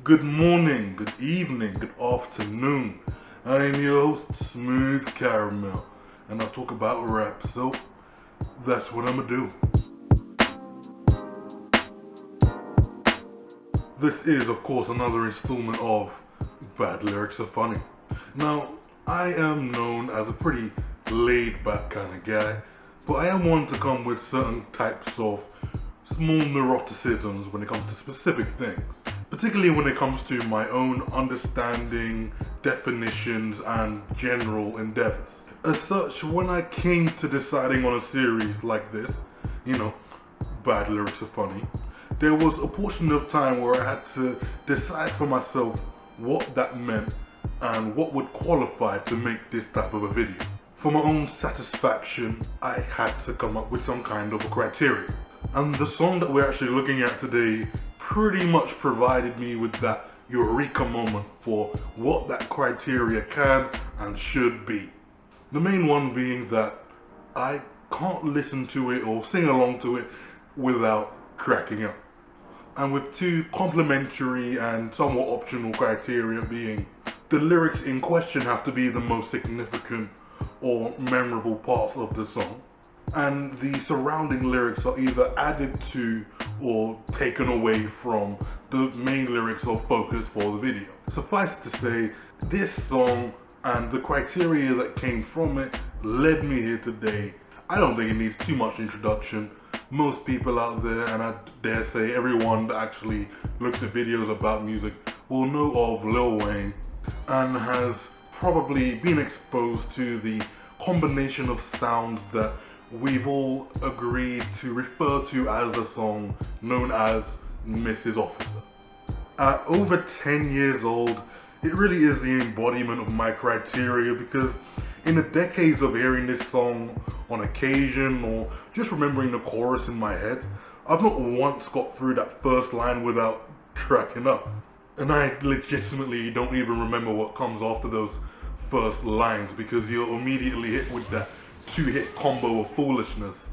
Good morning, good evening, good afternoon. I am your host, Smooth Caramel, and I talk about rap, so that's what I'ma do. This is, of course, another installment of Bad Lyrics Are Funny. Now, I am known as a pretty laid-back kind of guy, but I am one to come with certain types of small neuroticisms when it comes to specific things. Particularly when it comes to my own understanding, definitions, and general endeavors. As such, when I came to deciding on a series like this, Bad Lyrics Are Funny, there was a portion of time where I had to decide for myself what that meant and what would qualify to make this type of a video. For my own satisfaction, I had to come up with some kind of a criteria. And the song that we're actually looking at today pretty much provided me with that eureka moment for what that criteria can and should be. The main one being that I can't listen to it or sing along to it without cracking up. And with two complementary and somewhat optional criteria being the lyrics in question have to be the most significant or memorable parts of the song, and the surrounding lyrics are either added to or taken away from the main lyrics or focus for the video. Suffice to say, this song and the criteria that came from it led me here today. I don't think it needs too much introduction. Most people out there, and I dare say everyone that actually looks at videos about music, will know of Lil Wayne and has probably been exposed to the combination of sounds that we've all agreed to refer to as a song known as Mrs. Officer. At over 10 years old, it really is the embodiment of my criteria, because in the decades of hearing this song on occasion or just remembering the chorus in my head, I've not once got through that first line without cracking up. And I legitimately don't even remember what comes after those first lines, because you're immediately hit with that two-hit combo of foolishness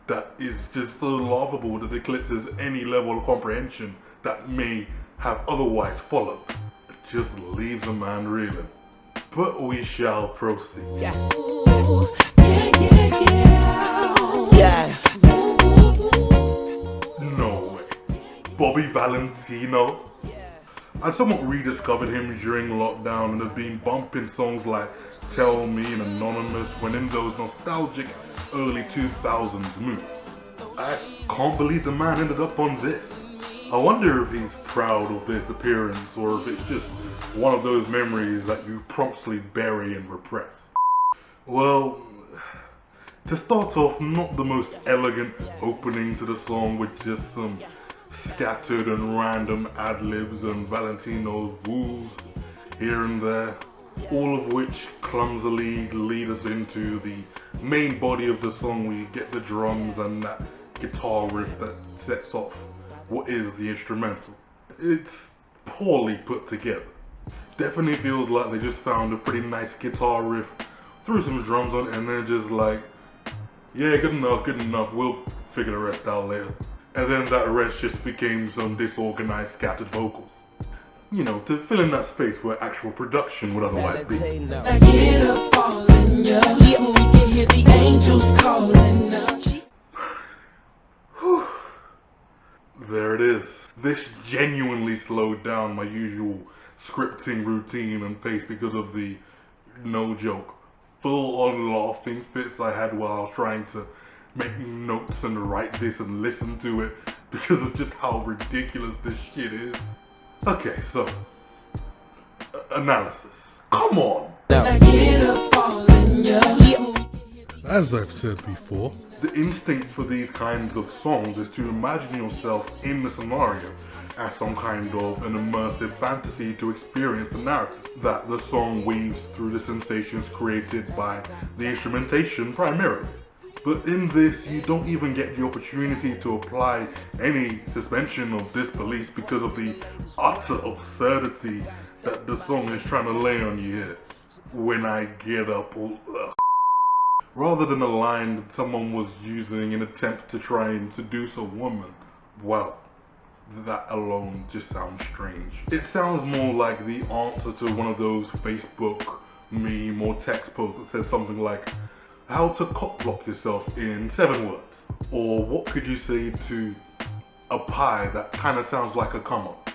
that is just so laughable that eclipses any level of comprehension that may have otherwise followed. It just leaves a man reeling. But we shall proceed. Yeah. Yeah. No way. Bobby Valentino? I somewhat rediscovered him during lockdown and has been bumping songs like Tell Me and Anonymous when in those nostalgic early 2000s moods. I can't believe the man ended up on this. I wonder if he's proud of this appearance or if it's just one of those memories that you promptly bury and repress. Well, to start off, not the most elegant opening to the song with just some scattered and random ad-libs and Valentino's woos here and there, all of which clumsily lead us into the main body of the song. We get the drums and that guitar riff that sets off what is the instrumental. It's poorly put together. Definitely feels like they just found a pretty nice guitar riff, threw some drums on it, and they're just like, yeah, good enough, we'll figure the rest out later. And then that rest just became some disorganized, scattered vocals. To fill in that space where actual production would otherwise be. Now get up all in ya. We can hear the angels calling us. There it is. This genuinely slowed down my usual scripting routine and pace because of the, no joke, full-on laughing fits I had while I was trying to make notes and write this and listen to it because of just how ridiculous this shit is. Okay, so, analysis. Come on! As I've said before, the instinct for these kinds of songs is to imagine yourself in the scenario as some kind of an immersive fantasy to experience the narrative that the song weaves through the sensations created by the instrumentation primarily. But in this, you don't even get the opportunity to apply any suspension of disbelief because of the utter absurdity that the song is trying to lay on you here. When I get up, rather than a line that someone was using in an attempt to try and seduce a woman. Well, that alone just sounds strange. It sounds more like the answer to one of those Facebook meme or text posts that says something like, how to cock block yourself in 7 words. Or what could you say to a pie that kind of sounds like a come up.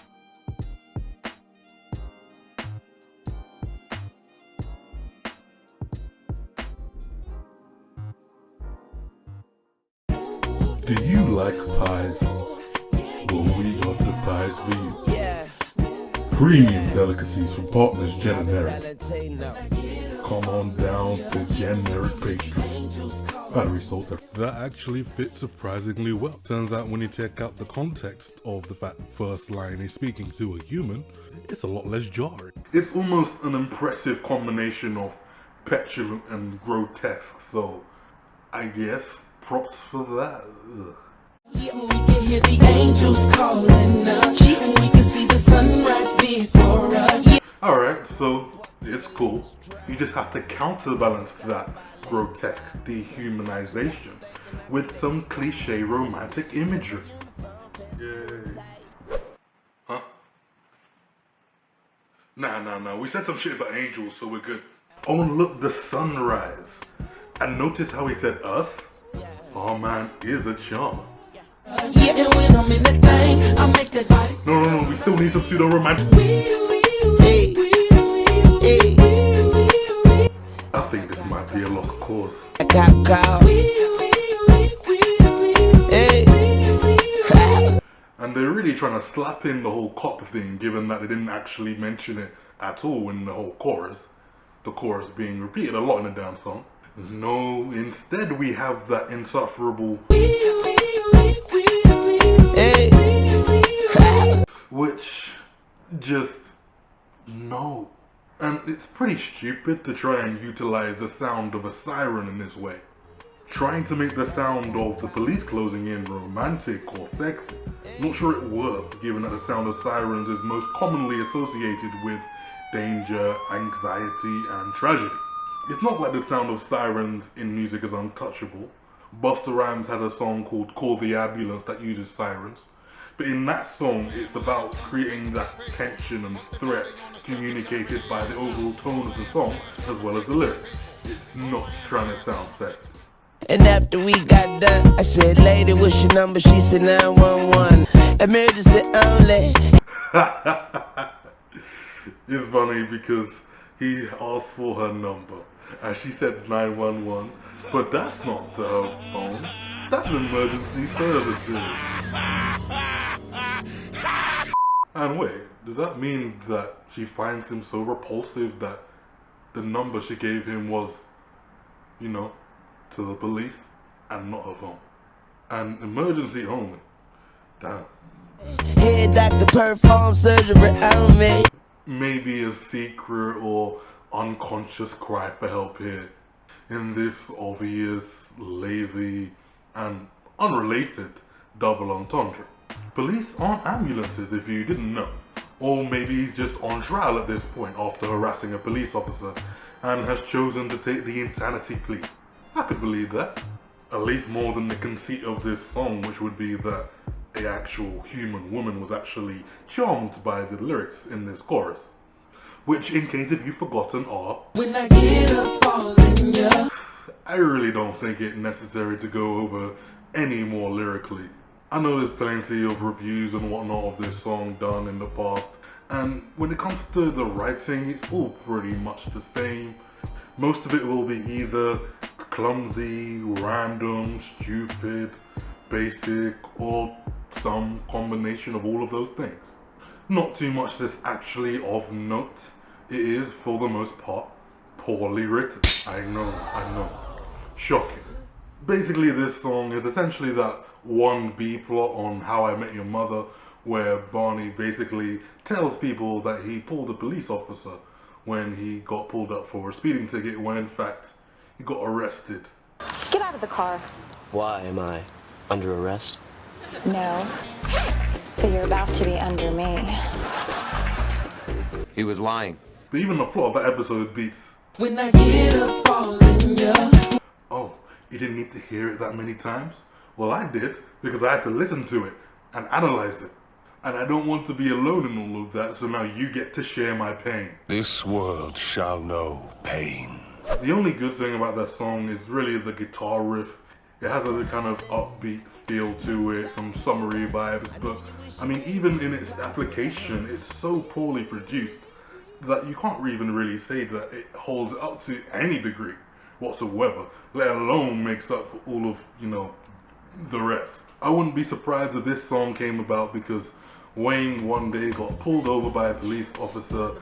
Do you like pies? Well, we got the pies for you. Premium delicacies from Partners Generic. Come on down to Generic Pastries. Battery salts that actually fit surprisingly well. Turns out when you take out the context of the fact first line is speaking to a human, it's a lot less jarring. It's almost an impressive combination of petulant and grotesque, so I guess props for that. Ugh. Yeah, we can hear the angels calling us. We can see the sunrise before us. Alright, so it's cool. You just have to counterbalance that grotesque dehumanization with some cliche romantic imagery. Yay. Huh? Nah. We said some shit about angels, so we're good. Oh, look, the sunrise. And notice how he said us? Oh man, is a charmer. Yeah, and when I'm in that thing, I make that body. No, we still need some pseudo-romantic. Hey. I think this might be a lost cause. A cop call. Hey. And they're really trying to slap in the whole cop thing, given that they didn't actually mention it at all in the whole chorus. The chorus being repeated a lot in the damn song. No, instead we have that insufferable which just no. And it's pretty stupid to try and utilize the sound of a siren in this way. Trying to make the sound of the police closing in romantic or sexy. Not sure it works, given that the sound of sirens is most commonly associated with danger, anxiety, and tragedy. It's not like the sound of sirens in music is untouchable. Busta Rhymes had a song called Call the Ambulance that uses sirens. But in that song, it's about creating that tension and threat communicated by the overall tone of the song as well as the lyrics. It's not trying to sound sexy. And after we got done, I said, lady, what's your number? She said 911. Emergency only. It's funny because he asked for her number and she said 911, but that's not her phone. That's emergency services. And wait, does that mean that she finds him so repulsive that the number she gave him was, you know, to the police and not her phone? And emergency only. Damn. Head doctor perform surgery on me. Maybe a secret or unconscious cry for help here in this obvious, lazy, and unrelated double entendre. Police aren't ambulances if you didn't know. Or maybe he's just on trial at this point after harassing a police officer and has chosen to take the insanity plea. I could believe that. At least more than the conceit of this song, which would be that the actual human woman was actually charmed by the lyrics in this chorus. Which, in case if you've forgotten, are when I get up all in ya. I really don't think it necessary to go over any more lyrically. I know there's plenty of reviews and whatnot of this song done in the past, and when it comes to the writing, it's all pretty much the same. Most of it will be either clumsy, random, stupid, basic, or some combination of all of those things. Not too much that's actually of note. It is, for the most part, poorly written. I know. Shocking. Basically, this song is essentially that one B plot on How I Met Your Mother, where Barney basically tells people that he pulled a police officer when he got pulled up for a speeding ticket, when in fact he got arrested. Get out of the car. Why am I under arrest? No, but you're about to be under me. He was lying. But even the plot of that episode beats. When I get up all in ya. Oh, you didn't need to hear it that many times? Well, I did, because I had to listen to it and analyze it. And I don't want to be alone in all of that, so now you get to share my pain. This world shall know pain. The only good thing about that song is really the guitar riff. It has a kind of upbeat feel to it, some summery vibes, but I mean, even in its application, it's so poorly produced that you can't even really say that it holds up to any degree whatsoever, let alone makes up for all of, you know, the rest. I wouldn't be surprised if this song came about because Wayne one day got pulled over by a police officer.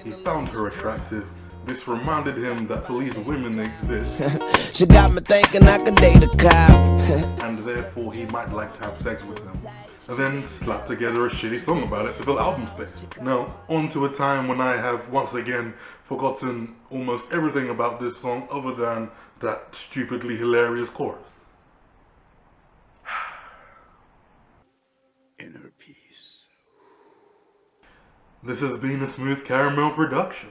He found her attractive. This reminded him that police women exist. She got me thinking I could date a cop. And therefore he might like to have sex with them. And then slap together a shitty song about it to fill album space. Now, on to a time when I have once again forgotten almost everything about this song other than that stupidly hilarious chorus. Inner peace. This has been a Smooth Caramel production.